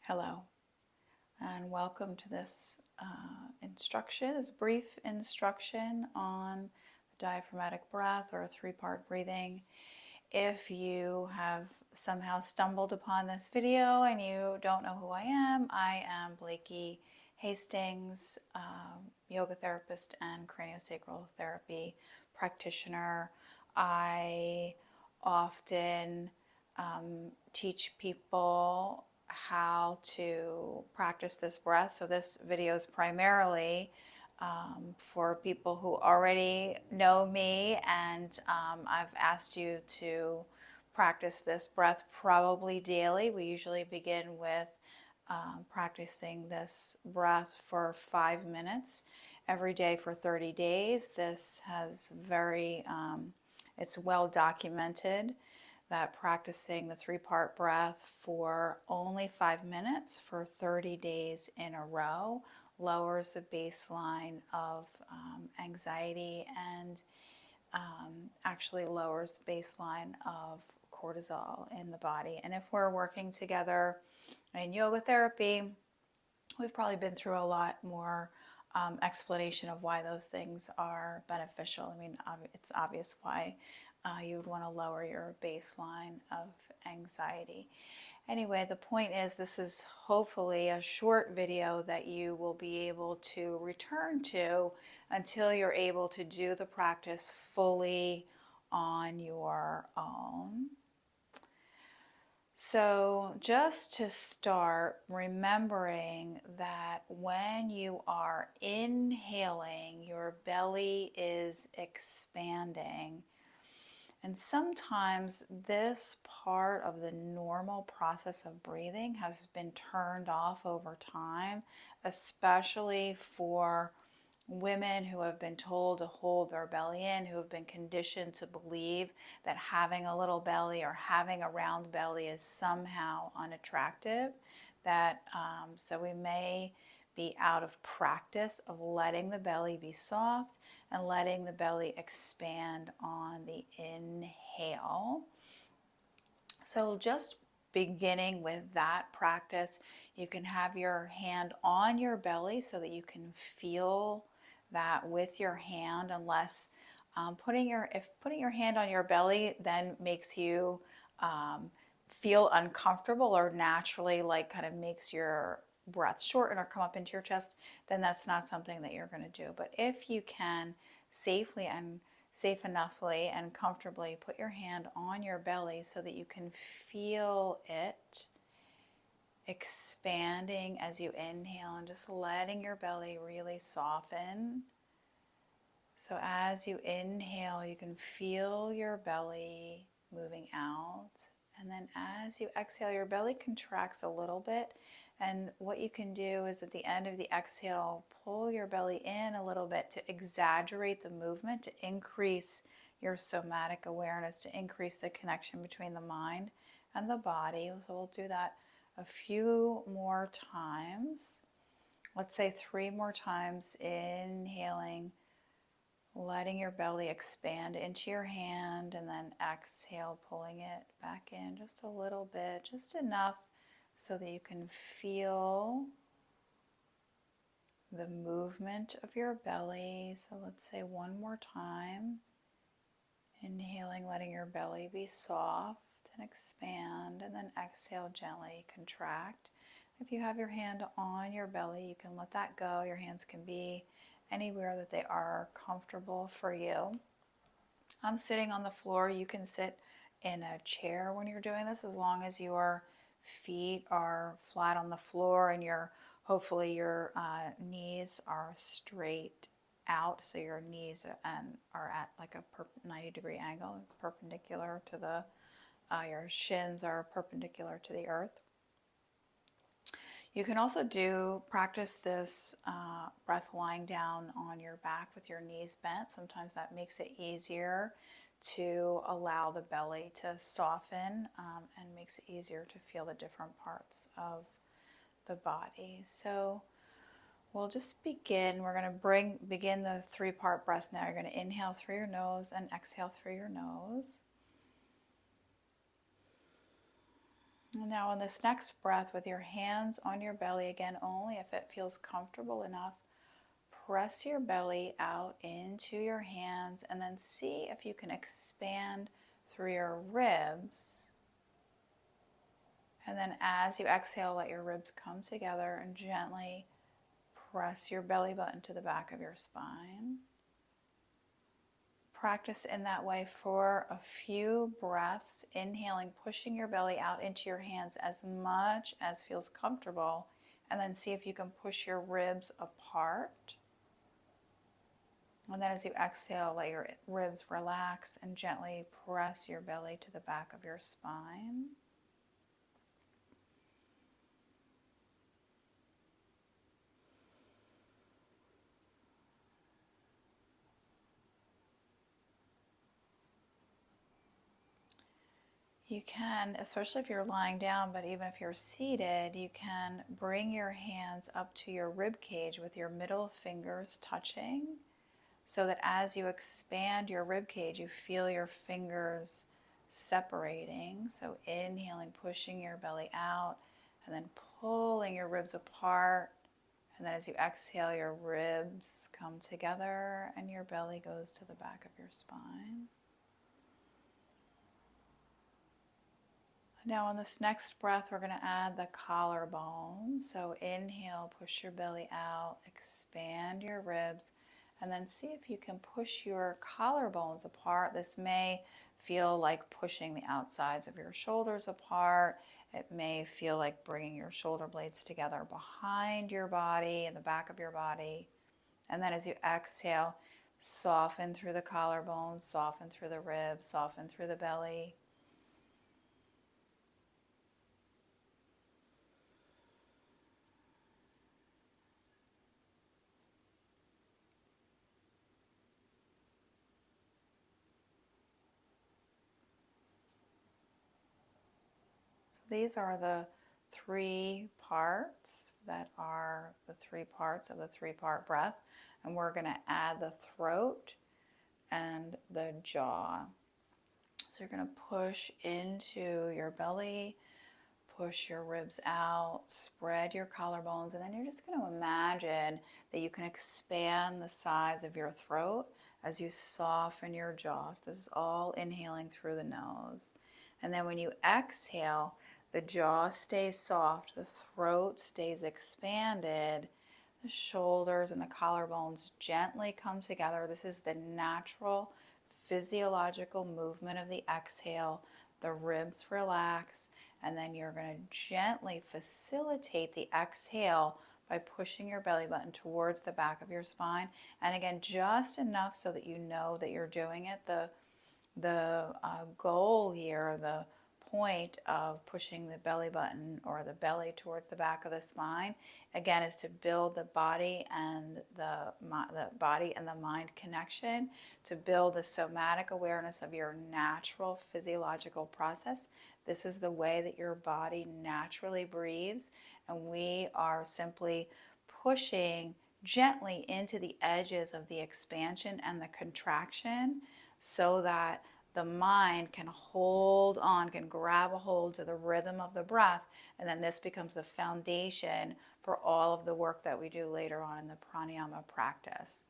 Hello, and welcome to this this brief instruction on the diaphragmatic breath or three-part breathing. If you have somehow stumbled upon this video and you don't know who I am Blakey Hastings, yoga therapist and craniosacral therapy practitioner. I often teach people how to practice this breath. So this video is primarily for people who already know me, and I've asked you to practice this breath probably daily. We usually begin with practicing this breath for 5 minutes every day for 30 days. This has it's well documented that practicing the three-part breath for only 5 minutes for 30 days in a row lowers the baseline of anxiety and actually lowers the baseline of cortisol in the body. And if we're working together in yoga therapy, we've probably been through a lot more explanation of why those things are beneficial. I mean, it's obvious why you would want to lower your baseline of anxiety. Anyway, the point is this is hopefully a short video that you will be able to return to until you're able to do the practice fully on your own. So just to start, remembering that when you are inhaling, your belly is expanding. And sometimes this part of the normal process of breathing has been turned off over time, especially for women who have been told to hold their belly in, who have been conditioned to believe that having a little belly or having a round belly is somehow unattractive. So we may be out of practice of letting the belly be soft and letting the belly expand on the inhale. So just beginning with that practice, you can have your hand on your belly so that you can feel that with your hand, unless if putting your hand on your belly then makes you feel uncomfortable or naturally like kind of makes your breath shorten or come up into your chest, then that's not something that you're going to do. But if you can safe enoughly and comfortably put your hand on your belly so that you can feel it expanding as you inhale and just letting your belly really soften. So as you inhale, you can feel your belly moving out. And then as you exhale, your belly contracts a little bit. And what you can do is at the end of the exhale, pull your belly in a little bit to exaggerate the movement, to increase your somatic awareness, to increase the connection between the mind and the body. So we'll do that a few more times. Let's say 3 more times, inhaling, letting your belly expand into your hand, and then exhale, pulling it back in just a little bit, just enough so that you can feel the movement of your belly. So let's say 1 more time. Inhaling, letting your belly be soft and expand, and then exhale, gently contract. If you have your hand on your belly, you can let that go. Your hands can be anywhere that they are comfortable for you. I'm sitting on the floor. You can sit in a chair when you're doing this, as long as your feet are flat on the floor and hopefully your knees are straight out, so your knees are at like a 90-degree angle, perpendicular to your shins are perpendicular to the earth. You can also practice this breath lying down on your back with your knees bent. Sometimes that makes it easier to allow the belly to soften and makes it easier to feel the different parts of the body. So we'll just begin. We're going to begin the 3-part breath now. You're going to inhale through your nose and exhale through your nose. And now on this next breath, with your hands on your belly, again, only if it feels comfortable enough, press your belly out into your hands and then see if you can expand through your ribs. And then as you exhale, let your ribs come together and gently press your belly button to the back of your spine. Practice in that way for a few breaths, inhaling, pushing your belly out into your hands as much as feels comfortable, and then see if you can push your ribs apart. And then as you exhale, let your ribs relax and gently press your belly to the back of your spine. You can, especially if you're lying down, but even if you're seated, you can bring your hands up to your rib cage with your middle fingers touching, so that as you expand your rib cage, you feel your fingers separating. So inhaling, pushing your belly out, and then pulling your ribs apart. And then as you exhale, your ribs come together and your belly goes to the back of your spine. Now on this next breath, we're going to add the collarbone. So inhale, push your belly out, expand your ribs, and then see if you can push your collarbones apart. This may feel like pushing the outsides of your shoulders apart. It may feel like bringing your shoulder blades together behind your body, in the back of your body. And then as you exhale, soften through the collarbone, soften through the ribs, soften through the belly. These are the three parts that are the three parts of the three-part breath. And we're going to add the throat and the jaw. So you're going to push into your belly, push your ribs out, spread your collarbones, and then you're just going to imagine that you can expand the size of your throat as you soften your jaw. So this is all inhaling through the nose. And then when you exhale, the jaw stays soft, the throat stays expanded, the shoulders and the collarbones gently come together. This is the natural physiological movement of the exhale. The ribs relax, and then you're going to gently facilitate the exhale by pushing your belly button towards the back of your spine. And again, just enough so that you know that you're doing it. The goal here, the point of pushing the belly button or the belly towards the back of the spine, again, is to build the body and the body and the mind connection, to build the somatic awareness of your natural physiological process. This is the way that your body naturally breathes, and we are simply pushing gently into the edges of the expansion and the contraction, so that the mind can hold on, can grab a hold to the rhythm of the breath, and then this becomes the foundation for all of the work that we do later on in the pranayama practice.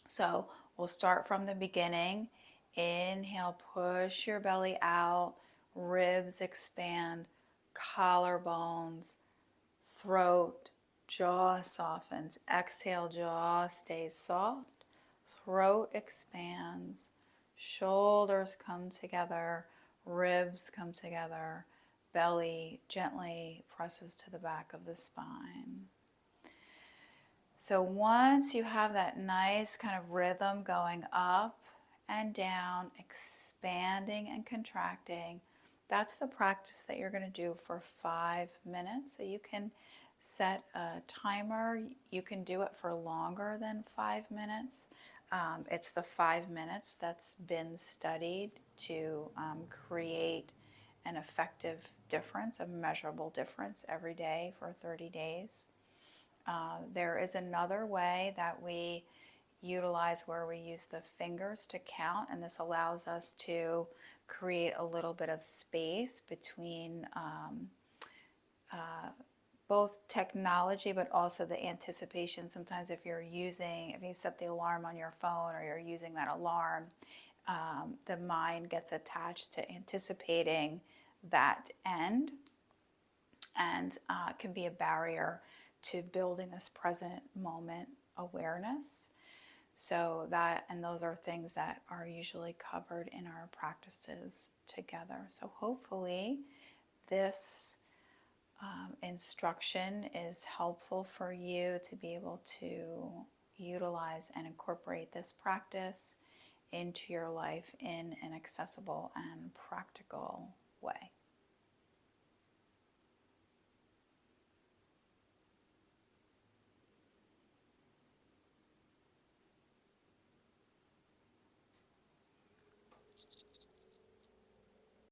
So we'll start from the beginning. Inhale, push your belly out, ribs expand, collarbones, throat, jaw softens. Exhale, jaw stays soft, throat expands, shoulders come together, ribs come together, belly gently presses to the back of the spine. So once you have that nice kind of rhythm going up and down, expanding and contracting, that's the practice that you're going to do for 5 minutes. So you can set a timer. You can do it for longer than 5 minutes. It's the 5 minutes that's been studied to create an effective difference, a measurable difference every day for 30 days. There is another way that we utilize where we use the fingers to count, and this allows us to create a little bit of space between both technology but also the anticipation. Sometimes if you set the alarm on your phone or you're using that alarm, the mind gets attached to anticipating that end, and can be a barrier to building this present moment awareness. So those are things that are usually covered in our practices together. So hopefully this instruction is helpful for you to be able to utilize and incorporate this practice into your life in an accessible and practical